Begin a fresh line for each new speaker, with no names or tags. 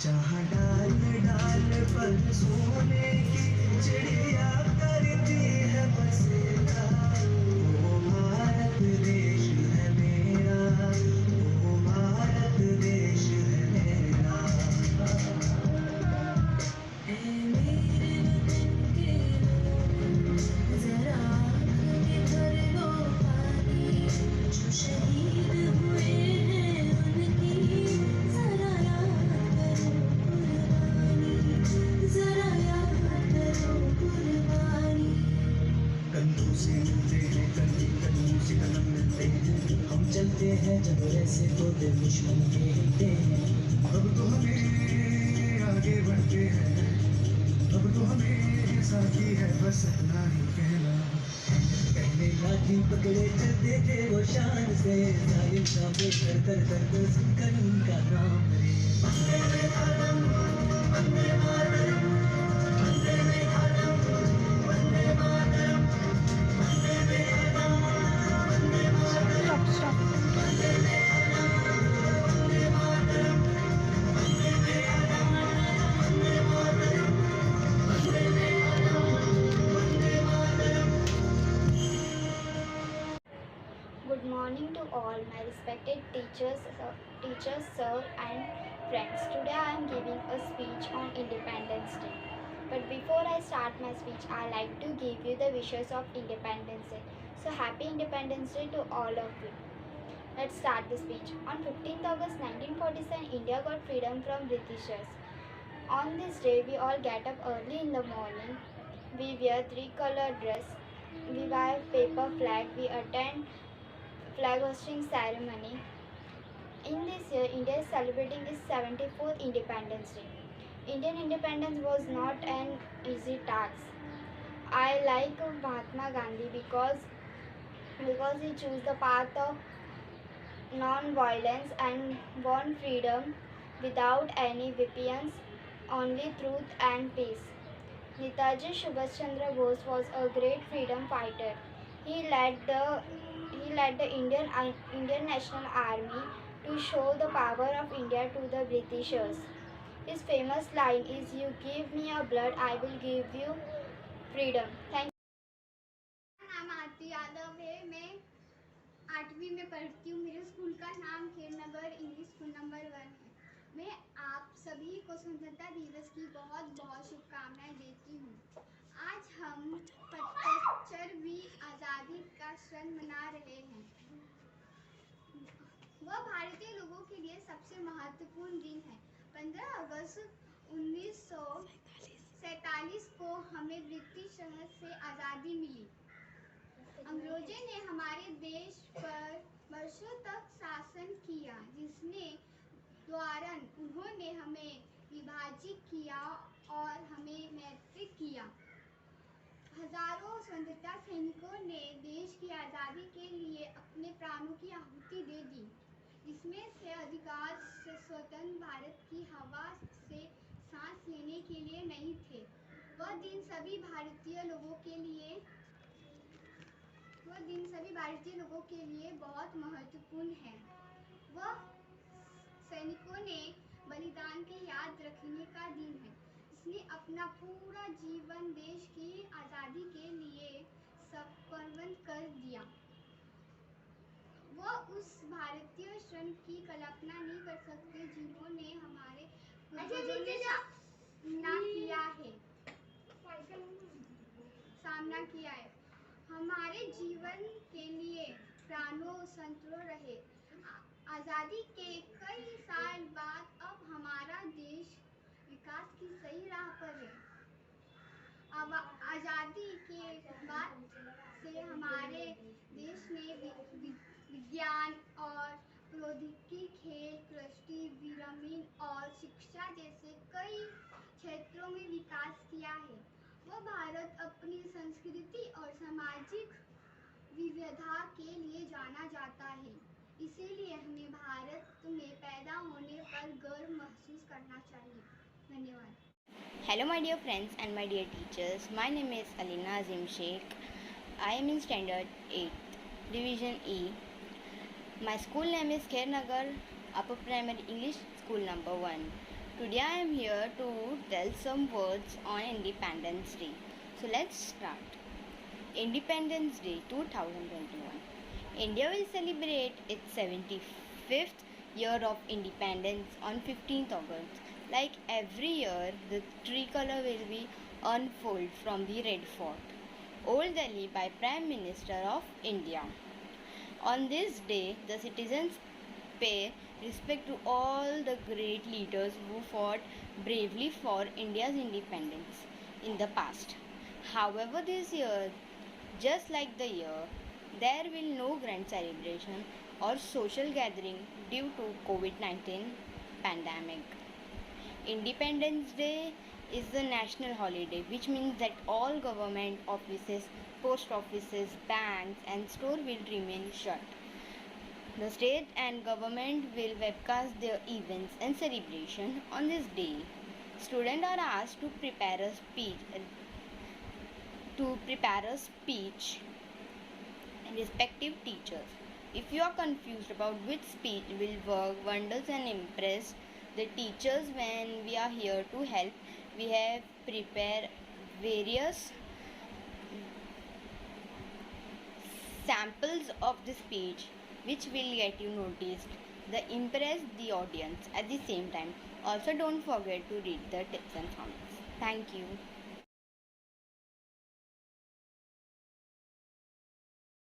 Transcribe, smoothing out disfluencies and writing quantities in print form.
जहाँ डाल डाल पर सोने की चिड़िया करती है बसेरा, वो भारत देश है मेरा, वो भारत देश है मेरा। ऐ मेरे वतन के लोगों, जरा आँख में भर लो पानी, जो शहीद हुए हैं उनकी जरा याद करो कुर्बानी, जरा याद करो कुर्बानी। कंधों से मिलते हैं कंधे, कदमों से कदम मिलते हैं, हम चलते हैं जब ऐसे तो दिल दुश्मन के हिलते हैं। अब तो हमें आगे बढ़ते हैं, अब तो हमें साथी है बस इतना ही कहना। पहले लाठी पकड़े चलते थे वो शान से, जालिम सामने कर कर कर कर सुनकर उनका नाम रे। Vande Mataram, Vande Mataram, Vande Mataram, Vande Mataram, Vande Mataram, Vande Mataram, Vande Mataram, Vande Mataram, Vande Mataram.
Good morning to all my respected teachers, sir, and friends. Today I am giving a speech on Independence Day. But before I start my speech, I like to give you the wishes of Independence Day. So happy Independence Day to all of you. Let's start the speech. On 15th August 1947, India got freedom from Britishers. On this day, we all get up early in the morning. We wear three-colored dress. We wear paper flag. We attend flag hosting ceremony. In this year, India is celebrating its 74th Independence Day. Indian independence was not an easy task. I like Mahatma Gandhi because he chose the path of non-violence and won freedom without any weapons, only truth and peace. Netaji Subhash Chandra Bose was a great freedom fighter. He led the Indian National Army to show the power of India to the Britishers. His famous line is, "You give me your blood, I will give you freedom." Thank you.
मेरा नाम आरती यादव है। मैं 8वीं में पढ़ती हूँ। मेरे school का नाम खेल नगर इंग्लिश स्कूल नंबर 1 है। मैं आप सभी को स्वतंत्रता दिवस की बहुत बहुत शुभकामनाएं देती हूँ। आज हम 75वीं आज़ादी का क्षण मना रहे हैं। वह भारतीय लोगों के लिए सबसे महत्वपूर्ण दिन है। 15 अगस्त 1947 को हमें ब्रिटिश से आज़ादी मिली। अंग्रेजों ने हमारे देश पर वर्षों तक शासन किया, जिसने द्वारा उन्होंने हमें विभाजित किया और हमें मैत्री किया। हजारों स्वतंत्रता सैनिकों ने देश की आज़ादी के लिए अपने प्राणों की आहुति दे दी, जिसमें से अधिकांश स्वतंत्र भारत की हवा से सांस लेने के लिए नहीं थे। वह दिन सभी भारतीय लोगों के लिए बहुत महत्वपूर्ण है। वह सैनिकों ने बलिदान की याद रखने का दिन है, जिसने अपना पूरा जीवन देश की आज़ादी के लिए समर्पण कर दिया। वह उस भारतीय क्षण की कल्पना नहीं कर सकते जिन्होंने हमारे पूर्वजों ने सामना किया है। हमारे जीवन के लिए प्राणों संतोष रहे। आज़ादी के कई साल बाद अब हमारा देश विकास की सही राह पर है। अब आज़ादी के बाद से हमारे देश ने विज्ञान और प्रौद्योगिकी, खेल, कृषि, विनिर्माण और शिक्षा जैसे कई क्षेत्रों में विकास किया है। वह भारत अपनी संस्कृति और सामाजिक विविधता के लिए जाना जाता है। इसीलिए हमें भारत में पैदा होने पर गर्व महसूस करना चाहिए। धन्यवाद।
Hello, my dear friends and my dear teachers. My name is Alina Azim Sheikh. I am in Standard 8th, Division E. My school name is Khairnagar Upper Primary English School number 1. Today I am here to tell some words on Independence Day. So let's start. Independence Day 2021. India will celebrate its 75th year of independence on 15th August. Like every year, the tricolor will be unfolded from the Red Fort, Old Delhi, by Prime Minister of India. On this day, the citizens pay respect to all the great leaders who fought bravely for India's independence in the past. However, this year, just like the year, there will no grand celebration or social gathering due to COVID-19 pandemic. Independence Day is the national holiday, which means that all government offices, post offices, banks and stores will remain shut. The state and government will webcast their events and celebration on this day. Students are asked to prepare a speech respective teachers. If you are confused about which speech will work wonders and impress the teachers, when we are here to help, we have prepared various samples of the speech which will get you noticed, the impress the audience at the same time. Also don't forget to read the tips and comments. Thank you.